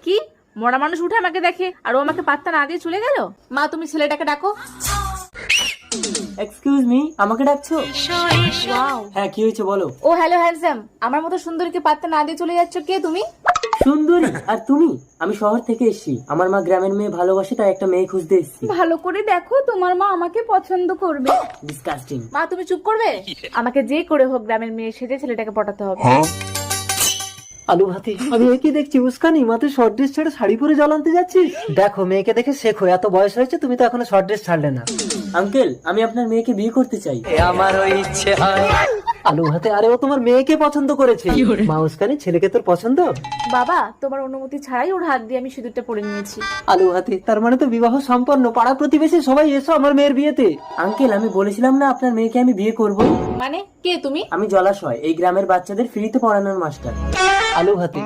কি মরা মানুষ উঠে আমাকে দেখে আর ও আমাকে পাত্তা না দিয়ে চলে গেল? মা তুমি ছেলেটাকে ডাকো। এক্সকিউজ মি, আমাকে ডাকছো? ওয়াও। হ্যাঁ, কি হয়েছে বলো। ও হ্যালো হ্যান্ডসাম, আমার মতো সুন্দরীকে পাত্তা না দিয়ে চলে যাচ্ছ, কে তুমি? সুন্দরী আর তুমি? আমি শহর থেকে এসেছি, আমার মা গ্রামের মেয়ে ভালোবাসে, তাই একটা মেয়ে খুঁজতে এসেছি। ভালো করে দেখো, তোমার মা আমাকে পছন্দ করবে। ডিসকাস্টিং। মা তুমি চুপ করবে? আমাকে যে করে হোক গ্রামের মেয়ে সেজে ছেলেটাকে পটাতে হবে। আলু ভাতে আমি একই দেখছি উস্কানি, মাত্র শর্ট ড্রেস ছেড়ে শাড়ি পরে জল আনতে যাচ্ছিস? দেখো মেয়েকে দেখে শেখো, এত বয়স হয়েছে তুমি তো এখনো শর্ট ড্রেস ছাড়লে না। আঙ্কেল, আমি আপনার মেয়েকে বিয়ে করতে চাই। আমারও ইচ্ছে হয়। আলু ভাতে আরে ও তোমার মেয়েকে পছন্দ করেছে। মা উস্কানি, ছেলেকে তোর পছন্দ? বাবা তোমার অনুমতি ছাড়াই ওর হাত দিয়ে আমি সিঁদুরটা পরে নিয়েছি। আলু ভাতে তার মানে তো বিবাহ সম্পন্ন, পাড়া প্রতিবেশী সবাই এসো আমার মেয়ের বিয়েতে। আঙ্কেল, আমি বলেছিলাম না আপনার মেয়েকে আমি বিয়ে করব। মানে কে তুমি? আমি জলাশয়, এই গ্রামের বাচ্চাদের ফ্রিতে পড়ানোর মাস্টার। আলু ভাতে